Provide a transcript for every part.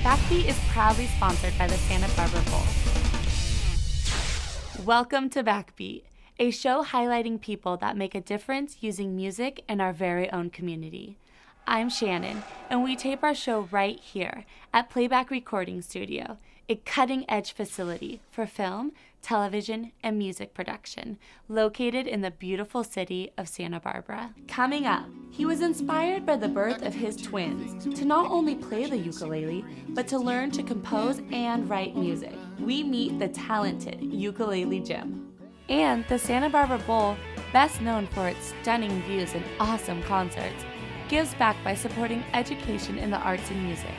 BackBeat is proudly sponsored by the Santa Barbara Bowl. Welcome to BackBeat, a show highlighting people that make a difference using music in our very own community. I'm Shannon, and we tape our show right here at Playback Recording Studio, a cutting-edge facility for film, television, and music production, located in the beautiful city of Santa Barbara. Coming up, he was inspired by the birth of his twins to not only play the ukulele, but to learn to compose and write music. We meet the talented Ukulele Jim. And the Santa Barbara Bowl, best known for its stunning views and awesome concerts, gives back by supporting education in the arts and music.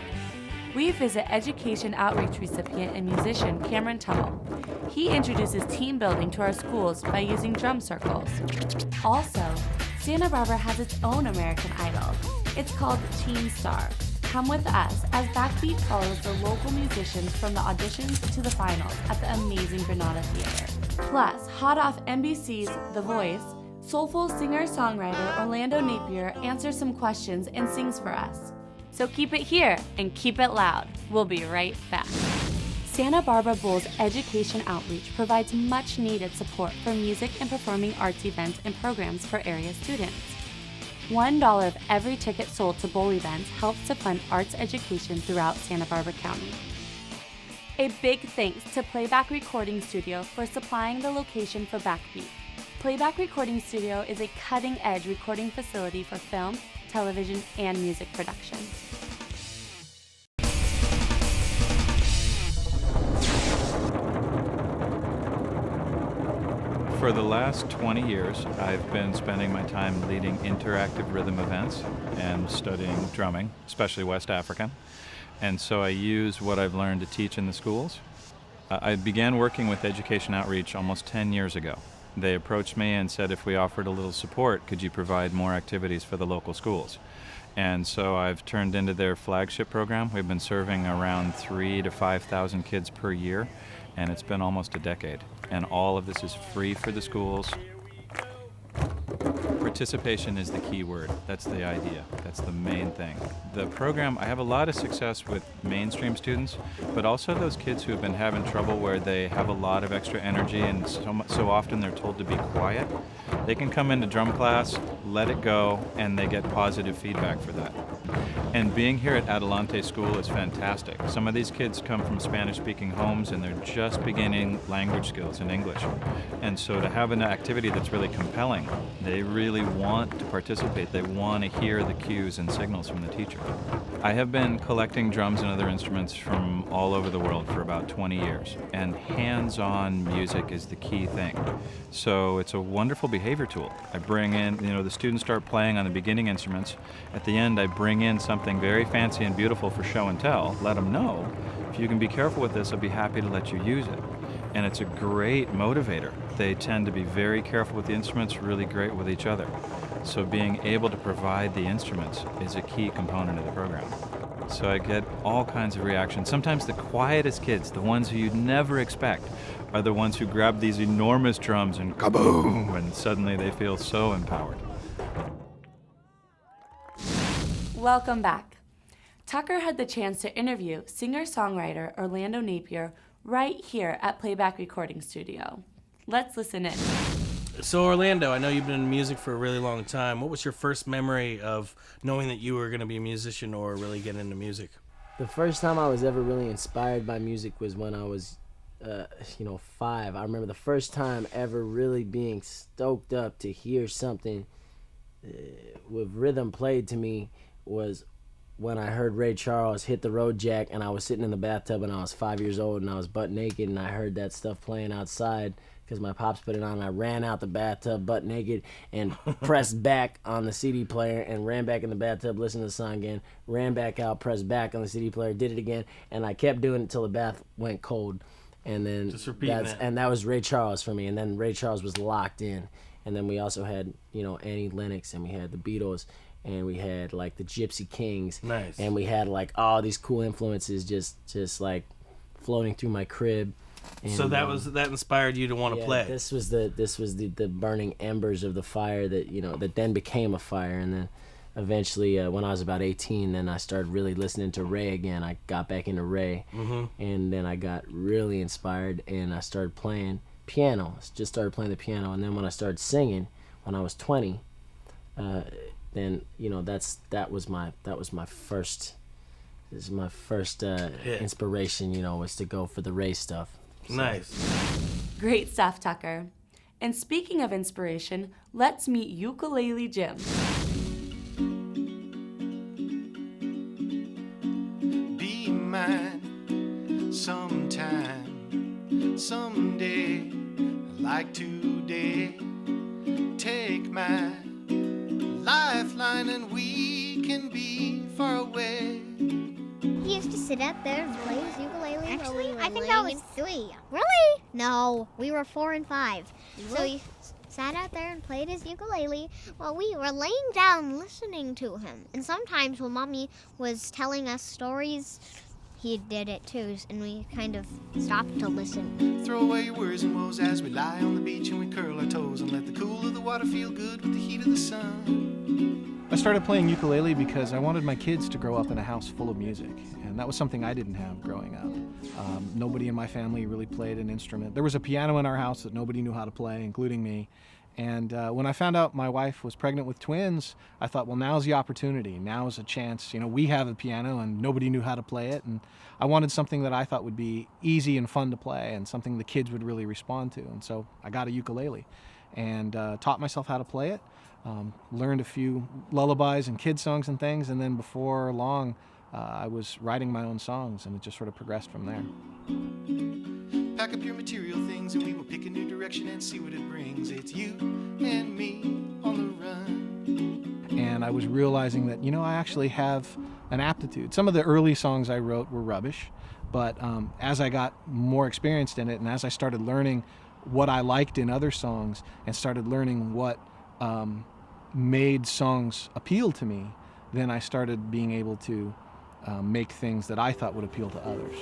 We visit education outreach recipient and musician Cameron Tummel. He introduces team building to our schools by using drum circles. Also, Santa Barbara has its own American Idol. It's called Teen Star. Come with us as BackBeat follows the local musicians from the auditions to the finals at the amazing Granada Theater. Plus, hot off NBC's The Voice, soulful singer-songwriter Orlando Napier answers some questions and sings for us. So keep it here and keep it loud. We'll be right back. Santa Barbara Bowl's education outreach provides much needed support for music and performing arts events and programs for area students. $1 of every ticket sold to bowl events helps to fund arts education throughout Santa Barbara County. A big thanks to Playback Recording Studio for supplying the location for BackBeat. Playback Recording Studio is a cutting-edge recording facility for film, television, and music production. For the last 20 years, I've been spending my time leading interactive rhythm events and studying drumming, especially West African. And so I use what I've learned to teach in the schools. I began working with Education Outreach almost 10 years ago. They approached me and said if we offered a little support, could you provide more activities for the local schools? And so I've turned into their flagship program. We've been serving around 3,000 to 5,000 kids per year, and it's been almost a decade. And all of this is free for the schools. Participation is the key word. That's the idea. That's the main thing. The program, I have a lot of success with mainstream students, but also those kids who have been having trouble where they have a lot of extra energy and so often they're told to be quiet. They can come into drum class, let it go, and they get positive feedback for that. And being here at Adelante School is fantastic. Some of these kids come from Spanish-speaking homes and they're just beginning language skills in English. And so to have an activity that's really compelling, they really want to participate. They want to hear the cues and signals from the teacher. I have been collecting drums and other instruments from all over the world for about 20 years, and hands-on music is the key thing. So it's a wonderful behavior tool. I bring in, the students start playing on the beginning instruments. At the end, I bring in something very fancy and beautiful for show and tell. Let them know, if you can be careful with this, I'll be happy to let you use it. And it's a great motivator. They tend to be very careful with the instruments, really great with each other. So being able to provide the instruments is a key component of the program. So I get all kinds of reactions. Sometimes the quietest kids, the ones who you'd never expect, are the ones who grab these enormous drums and kaboom, and suddenly they feel so empowered. Welcome back. Tucker had the chance to interview singer-songwriter Orlando Napier right here at Playback Recording Studio. Let's listen in. So Orlando, I know you've been in music for a really long time. What was your first memory of knowing that you were going to be a musician or really get into music? The first time I was ever really inspired by music was when I was, 5. I remember the first time ever really being stoked up to hear something with rhythm played to me was when I heard Ray Charles hit the road jack, and I was sitting in the bathtub and I was 5 years old and I was butt naked and I heard that stuff playing outside because my pops put it on. I ran out the bathtub butt naked and pressed back on the CD player and ran back in the bathtub, listened to the song again, ran back out, pressed back on the CD player, did it again, and I kept doing it until the bath went cold. And then just repeating that. And that was Ray Charles for me. And then Ray Charles was locked in. And then we also had, Annie Lennox, and we had the Beatles, and we had like the Gypsy Kings. Nice. And we had like all these cool influences just like floating through my crib. And, so that inspired you to want to play. This was the burning embers of the fire that that then became a fire, and then eventually, when I was about 18, then I started really listening to Ray again. I got back into Ray, and then I got really inspired, and I started playing piano. Just started playing the piano, and then when I started singing, when I was 20, then that was my first. This is my first inspiration. Was to go for the Ray stuff. So. Nice. Great stuff, Tucker. And speaking of inspiration, let's meet Ukulele Jim. Be mine sometime, someday, like today. Take my lifeline and we can be far away. He used to sit out there and play his ukulele. Actually, while we were I think laying that was 3. Really? No, we were 4 and 5. You So were? he sat out there and played his ukulele while we were laying down listening to him. And sometimes when Mommy was telling us stories, he did it too, and we kind of stopped to listen. Throw away your worries and woes as we lie on the beach and we curl our toes and let the cool of the water feel good with the heat of the sun. I started playing ukulele because I wanted my kids to grow up in a house full of music, and that was something I didn't have growing up. Nobody in my family really played an instrument. There was a piano in our house that nobody knew how to play, including me. And when I found out my wife was pregnant with twins, I thought, well, now's the opportunity. Now's a chance. We have a piano and nobody knew how to play it. And I wanted something that I thought would be easy and fun to play and something the kids would really respond to. And so I got a ukulele and taught myself how to play it, learned a few lullabies and kid songs and things. And then before long, I was writing my own songs, and it just sort of progressed from there. Pack up your material things and we will pick a new direction and see what it brings. It's you and me on the run. And I was realizing that, I actually have an aptitude. Some of the early songs I wrote were rubbish, but as I got more experienced in it and as I started learning what I liked in other songs and started learning what made songs appeal to me, then I started being able to make things that I thought would appeal to others.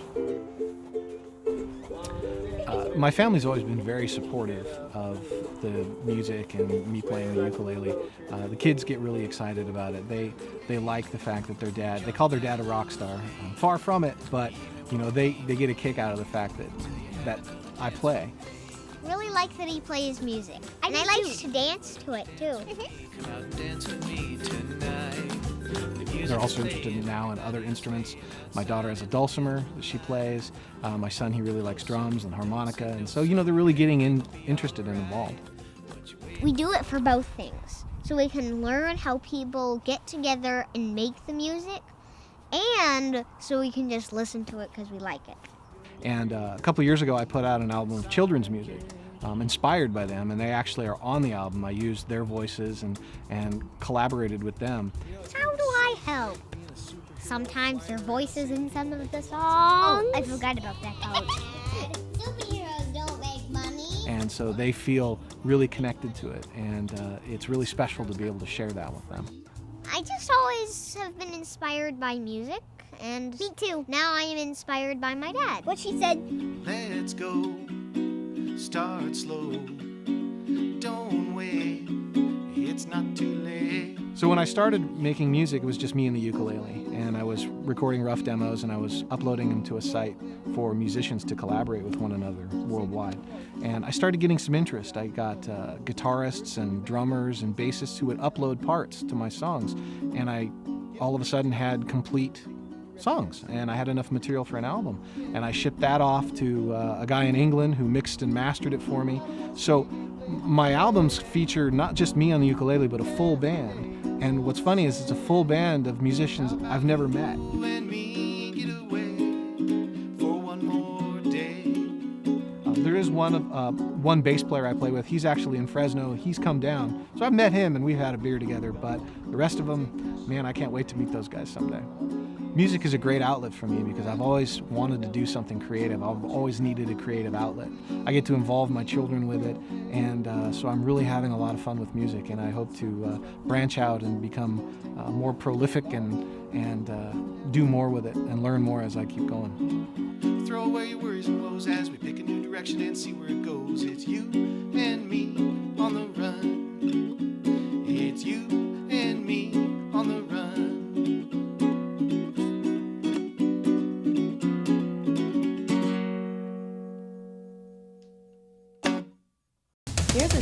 My family's always been very supportive of the music and me playing the ukulele. The kids get really excited about it. They like the fact that they call their dad a rock star. Far from it, but they get a kick out of the fact that I play. Really like that he plays music. And I like to dance to it too. Come out and dance with me tonight. They're also interested now in other instruments. My daughter has a dulcimer that she plays. My son, he really likes drums and harmonica. And so, they're really getting interested and involved. We do it for both things. So we can learn how people get together and make the music, and so we can just listen to it because we like it. And a couple years ago, I put out an album of children's music, inspired by them, and they actually are on the album. I used their voices and collaborated with them. How do I help? Sometimes their voices in some of the songs. Oh, I forgot about that part. Superheroes don't make money. And so they feel really connected to it, and it's really special to be able to share that with them. I just always have been inspired by music, and me too. Now I am inspired by my dad. What she said. Let's go. Start slow. Don't wait. It's not too late. So when I started making music, it was just me and the ukulele, and I was recording rough demos and I was uploading them to a site for musicians to collaborate with one another worldwide. And I started getting some interest. I got guitarists and drummers and bassists who would upload parts to my songs, and I all of a sudden had complete songs, and I had enough material for an album. And I shipped that off to a guy in England who mixed and mastered it for me. So my albums feature not just me on the ukulele, but a full band. And what's funny is it's a full band of musicians I've never met. You and me get away for one more day. There is one bass player I play with. He's actually in Fresno. He's come down. So I've met him and we've had a beer together. But the rest of them, man, I can't wait to meet those guys someday. Music is a great outlet for me because I've always wanted to do something creative. I've always needed a creative outlet. I get to involve my children with it, and so I'm really having a lot of fun with music, and I hope to branch out and become more prolific and do more with it and learn more as I keep going. Throw away your worries and woes as we pick a new direction and see where it goes. It's you and me on the run. It's you and me on the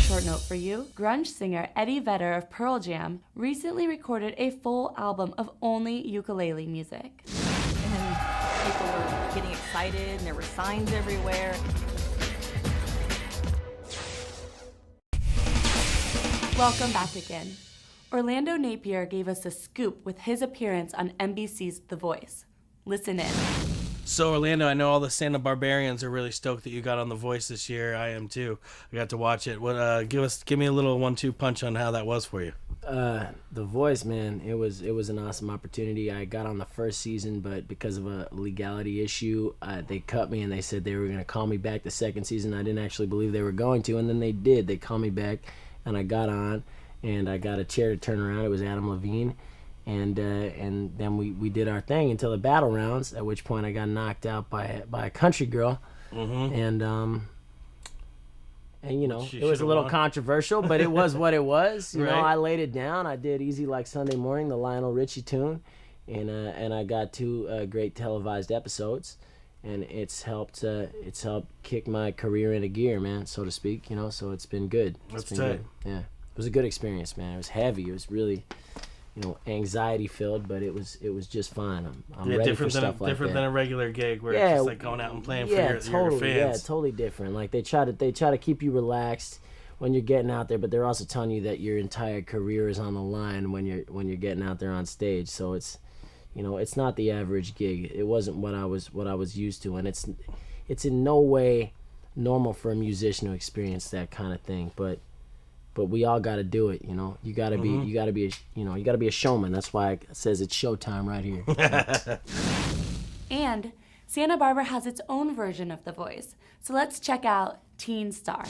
short note for you. Grunge singer Eddie Vedder of Pearl Jam recently recorded a full album of only ukulele music. And people were getting excited, and there were signs everywhere. Welcome back again. Orlando Napier gave us a scoop with his appearance on NBC's The Voice. Listen in. So Orlando, I know all the Santa Barbarians are really stoked that you got on The Voice this year. I am too. I got to watch it. What? Give me a little 1-2 punch on how that was for you. The Voice, man, it was an awesome opportunity. I got on the first season, but because of a legality issue, they cut me and they said they were going to call me back the second season. I didn't actually believe they were going to, and then they did. They called me back, and I got on, and I got a chair to turn around. It was Adam Levine. And then we did our thing until the battle rounds, at which point I got knocked out by a country girl. Mm-hmm. And you know, it was a little controversial, but it was what it was. You know, I laid it down. I did Easy Like Sunday Morning, the Lionel Richie tune, and I got 2 great televised episodes, and it's helped kick my career into gear, man, so to speak. You know, so it's been good. It's been good. Yeah, it was a good experience, man. It was heavy. It was really, you know, anxiety filled, but it was just fine. I'm ready for stuff like that. Different than a regular gig where it's just like going out and playing for your fans. Yeah, totally different. Like they try to keep you relaxed when you're getting out there, but they're also telling you that your entire career is on the line when you're getting out there on stage. So it's, you know, it's not the average gig. It wasn't what I was used to, and it's in no way normal for a musician to experience that kind of thing, but we all got to do it, you know. You got to be a showman. That's why it says it's showtime right here. And Santa Barbara has its own version of The Voice. So let's check out Teen Star.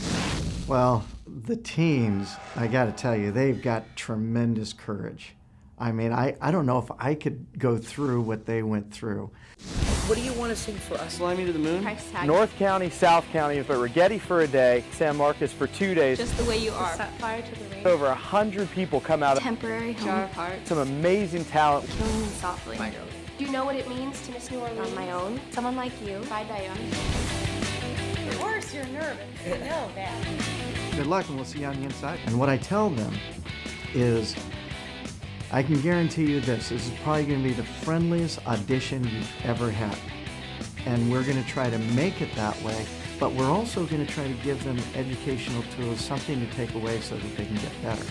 Well, the teens, I got to tell you, they've got tremendous courage. I mean, I don't know if I could go through what they went through. What do you want to sing for us? Fly Me to the Moon? North County, South County, but Rigetti for a day, San Marcos for 2 days. Just the way you are. Set fire to the rain. Over 100 people come out of Temporary home. Jar of Hearts. Some amazing talent. Killing Me Softly. Do you know what it means to miss New Orleans? On My Own. Someone Like You. By Diane. Of course you're nervous. I know that. Good luck, and we'll see you on the inside. And what I tell them is, I can guarantee you this is probably going to be the friendliest audition you've ever had. And we're going to try to make it that way, but we're also going to try to give them educational tools, something to take away so that they can get better.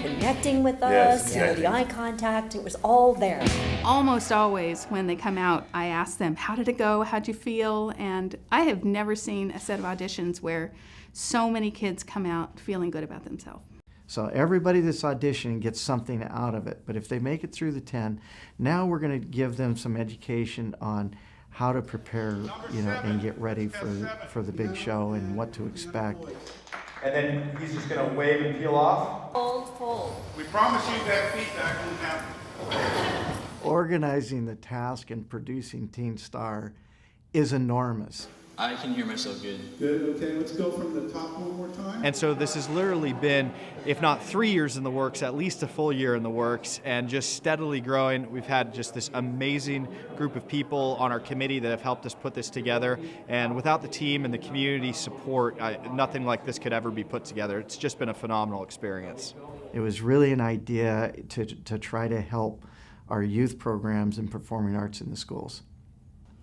Connecting with us, the eye contact, it was all there. Almost always when they come out, I ask them, how did it go? How'd you feel? And I have never seen a set of auditions where so many kids come out feeling good about themselves. So everybody that's auditioning gets something out of it. But if they make it through the 10, now we're going to give them some education on how to prepare, you know, and get ready for the big show and what to expect. And then he's just going to wave and peel off. Hold. We promise you that feedback won't happen. Organizing the task and producing Teen Star is enormous. I can hear myself good. Good, okay, let's go from the top one more time. And so this has literally been, if not 3 years in the works, at least a full year in the works, and just steadily growing. We've had just this amazing group of people on our committee that have helped us put this together. And without the team and the community support, nothing like this could ever be put together. It's just been a phenomenal experience. It was really an idea to try to help our youth programs and performing arts in the schools.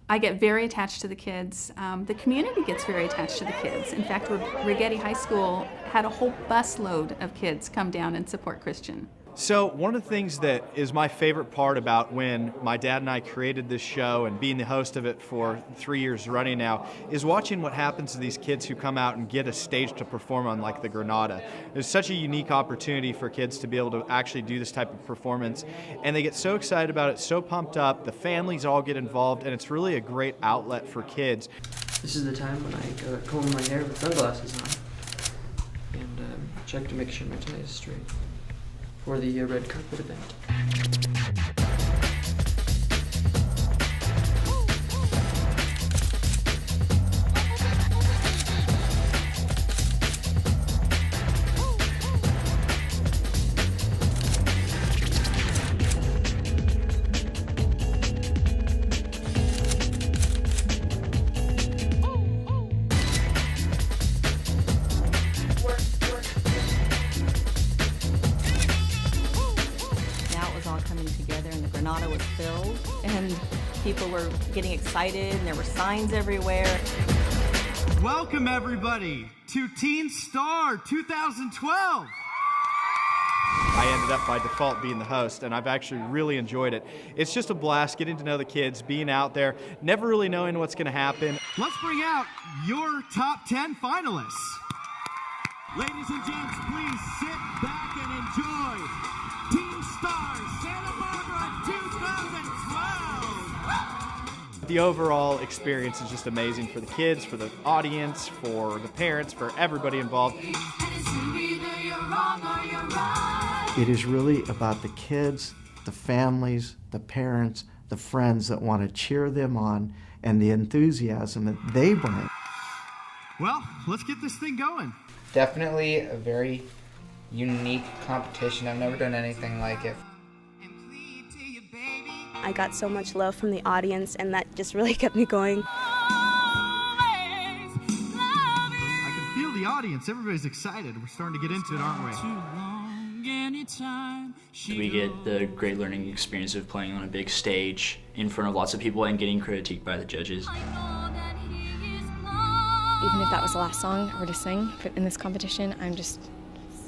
I get very attached to the kids. The community gets very attached to the kids. In fact, Rigetti High School had a whole busload of kids come down and support Christian. So one of the things that is my favorite part about when my dad and I created this show and being the host of it for 3 years running now is watching what happens to these kids who come out and get a stage to perform on, like the Granada. There's such a unique opportunity for kids to be able to actually do this type of performance, and they get so excited about it, so pumped up, the families all get involved, and it's really a great outlet for kids. This is the time when I comb my hair with sunglasses on and check to make sure my tie is straight for the red carpet event. coming together, and the Granada was filled, and people were getting excited, and there were signs everywhere. Welcome, everybody, to Teen Star 2012. I ended up by default being the host, and I've actually really enjoyed it. It's just a blast getting to know the kids, being out there, never really knowing what's going to happen. Let's bring out your top 10 finalists. Ladies and gents, please sit back and enjoy Teen Star Santa Barbara 2012. The overall experience is just amazing for the kids, for the audience, for the parents, for everybody involved. It is really about the kids, the families, the parents, the friends that want to cheer them on, and the enthusiasm that they bring. Well, let's get this thing going. Definitely a very unique competition. I've never done anything like it. I got so much love from the audience, and that just really kept me going. I can feel the audience. Everybody's excited. We're starting to get into it, aren't we? We get the great learning experience of playing on a big stage in front of lots of people and getting critiqued by the judges. Even if that was the last song I were to sing in this competition, I'm just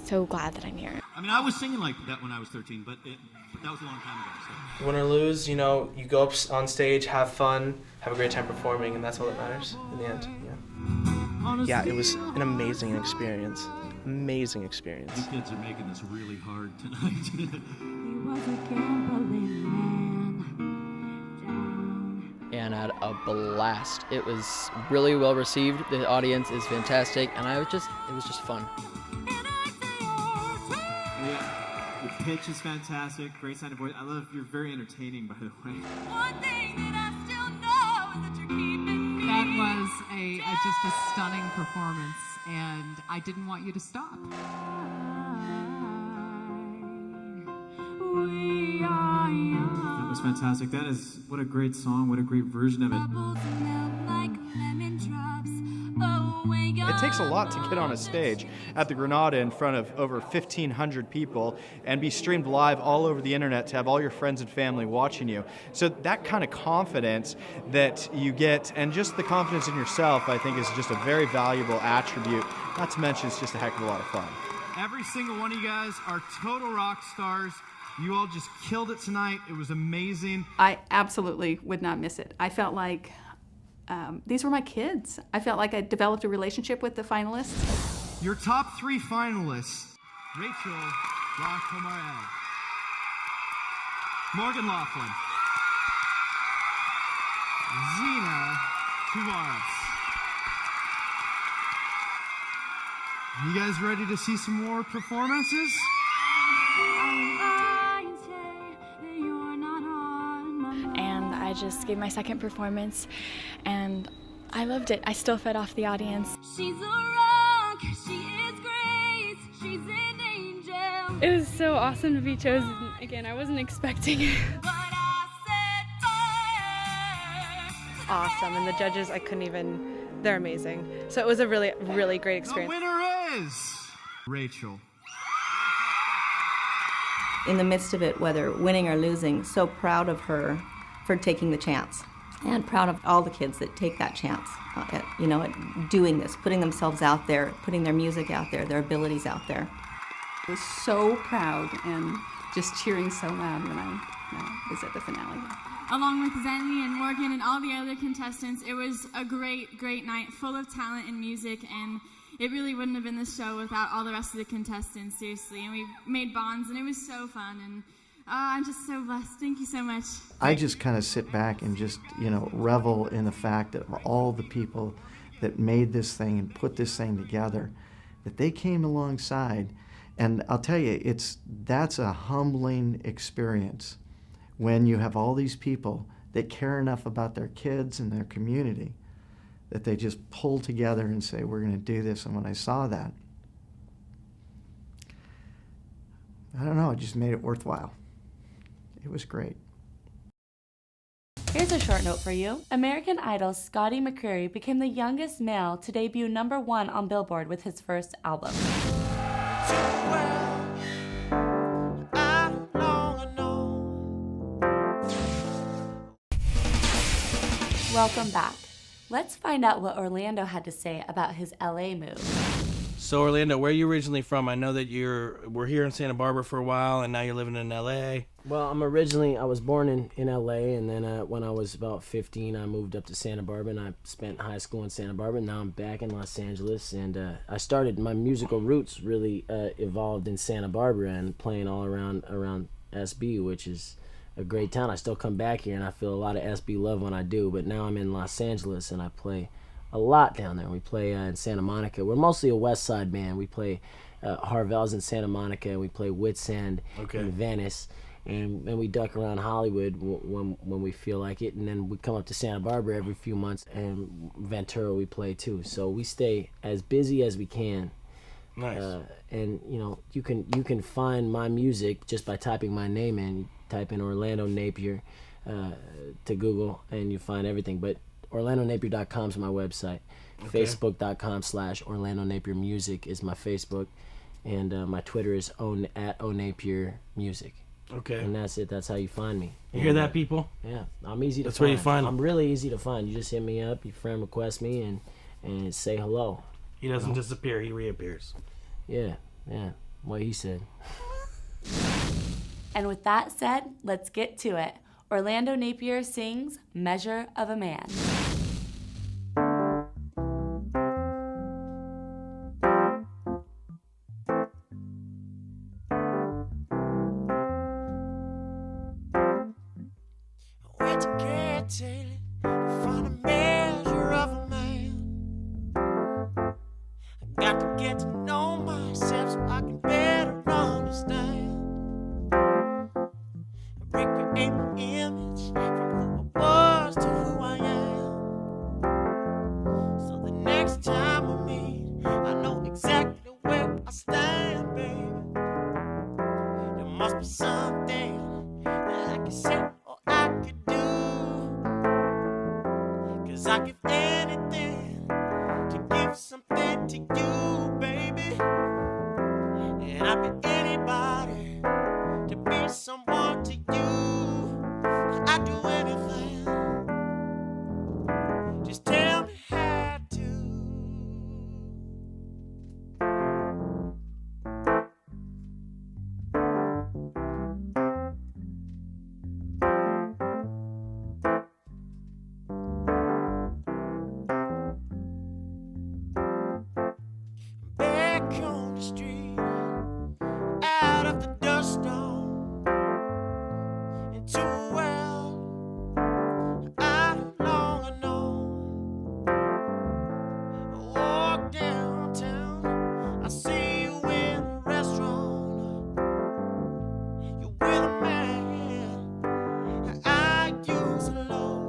so glad that I'm here. I mean, I was singing like that when I was 13, but that was a long time ago. So. Win or lose, you know, you go up on stage, have fun, have a great time performing, and that's all that matters in the end. Yeah, it was an amazing experience. Amazing experience. These kids are making this really hard tonight. And I had a blast. It was really well received. The audience is fantastic, and it was just fun. The pitch is fantastic. Great sounding voice. I love you're very entertaining, by the way. That was just a stunning performance, and I didn't want you to stop. That was fantastic. That is, what a great song, what a great version of it. It takes a lot to get on a stage at the Granada in front of over 1,500 people and be streamed live all over the internet to have all your friends and family watching you. So that kind of confidence that you get, and just the confidence in yourself, I think is just a very valuable attribute. Not to mention it's just a heck of a lot of fun. Every single one of you guys are total rock stars. You all just killed it tonight. It was amazing. I absolutely would not miss it. I felt like these were my kids. I felt like I developed a relationship with the finalists. Your top 3 finalists: Rachel Lacomare, Morgan Laughlin, Zena Tuvaras. You guys ready to see some more performances? And I just gave my second performance, and I loved it. I still fed off the audience. She's a rock, she is great, she's an angel. It was so awesome to be chosen again. I wasn't expecting it. Awesome, and the judges, they're amazing. So it was a really, really great experience. The winner is Rachel. In the midst of it, whether winning or losing, so proud of her for taking the chance, and proud of all the kids that take that chance at doing this, putting themselves out there, putting their music out there, their abilities out there. I was so proud and just cheering so loud when I was at the finale. Along with Zenly and Morgan and all the other contestants, it was a great, great night full of talent and music, and it really wouldn't have been the show without all the rest of the contestants, seriously. And we made bonds, and it was so fun, and I'm just so blessed. Thank you so much. I just kind of sit back and just, revel in the fact that of all the people that made this thing and put this thing together, that they came alongside. And I'll tell you, that's a humbling experience when you have all these people that care enough about their kids and their community that they just pull together and say, we're going to do this. And when I saw that, I don't know, it just made it worthwhile. It was great. Here's a short note for you. American Idol's Scotty McCreery became the youngest male to debut #1 on Billboard with his first album. Welcome back. Let's find out what Orlando had to say about his LA move. So Orlando, where are you originally from? I know that we're here in Santa Barbara for a while, and now you're living in LA. Well, I was born in LA, and then when I was about 15, I moved up to Santa Barbara, and I spent high school in Santa Barbara. Now I'm back in Los Angeles, and I started, my musical roots really evolved in Santa Barbara and playing all around SB, which is a great town. I still come back here, and I feel a lot of SB love when I do, but now I'm in Los Angeles, and I play a lot down there. We play in Santa Monica. We're mostly a West Side band. We play Harvell's in Santa Monica, and we play Whitsand in Venice, and we duck around Hollywood when we feel like it, and then we come up to Santa Barbara every few months, and Ventura we play too. So we stay as busy as we can. Nice. And you can find my music just by typing my name in. You type in Orlando Napier to Google, and you find everything. But OrlandoNapier.com is my website. Okay. Facebook.com/Orlando Napier Music is my Facebook, and my Twitter is at Napier Music. Okay. And that's it. That's how you find me. You hear that, people? Yeah, I'm easy to That's find. where you find him. I'm really easy to find. You just hit me up, your friend requests me, and say hello. He doesn't disappear. He reappears. Yeah. What he said. And with that said, let's get to it. Orlando Napier sings Measure of a Man. Where'd you get, Taylor, to find a measure of a man? I got to get to know myself so I can better understand. Recreate my image from who I was to who I am. So the next time we meet, I know exactly where I stand, baby. There must be something that I can say or I could do. 'Cause I give anything to give something to you, baby. And I'd be anybody to be someone to you. I'd do anything. Just tell me how to. Back on the street, out of the dust storm, into a world I don't longer know. I walk downtown, I see you in a restaurant. You're with a man I used to love.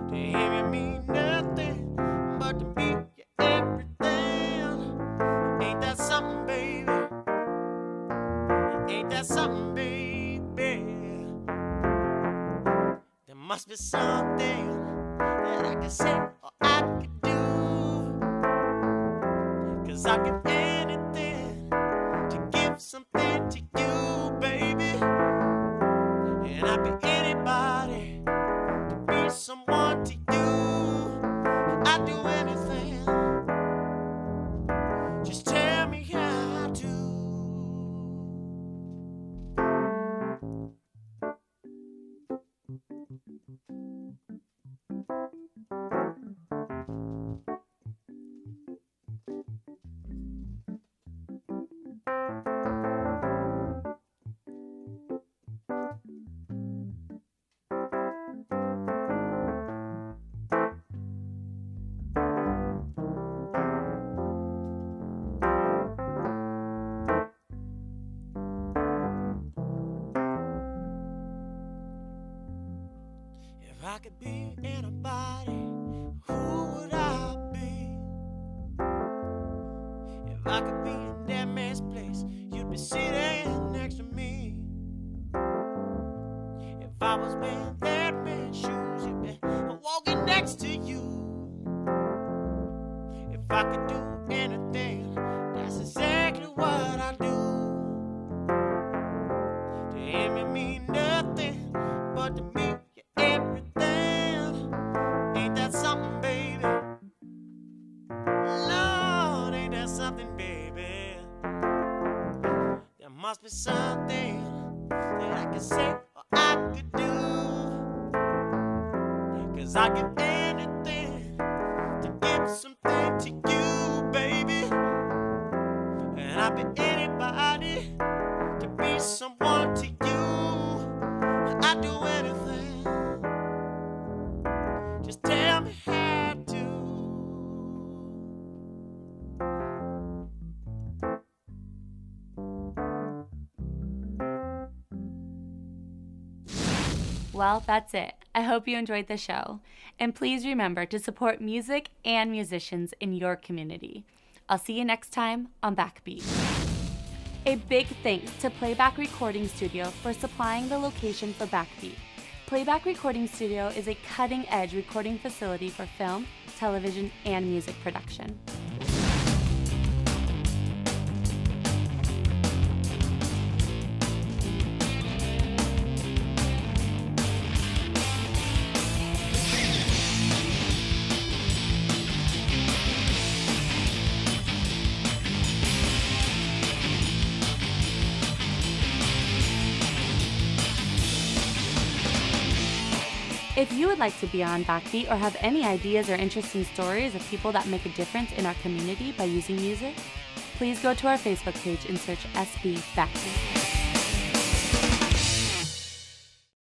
To him you mean nothing, but to me you're everything. Ain't that something, baby? Ain't that something, baby? There must be something that I can say or I could do. 'Cause I give anything to give something to you, baby. And I'd be anybody to be someone to you. I'd do anything. Just tell me how to. If I could be anybody, who would I be? If I could be in that man's place, you'd be sitting next to me. If I was wearing that man's shoes, you'd be walking next to you. If I could do anything, that's exactly what I do. To him you mean nothing, but to me you're everything. nothing that I can say or I could do. 'Cause I give anything to give something to you, baby. And I'd be anybody to be someone to you. I'd do anything. Just tell me how to. Well, that's it. I hope you enjoyed the show. And please remember to support music and musicians in your community. I'll see you next time on BackBeat. A big thanks to Playback Recording Studio for supplying the location for BackBeat. Playback Recording Studio is a cutting-edge recording facility for film, television, and music production. If you would like to be on BackBeat or have any ideas or interesting stories of people that make a difference in our community by using music, please go to our Facebook page and search SB BackBeat.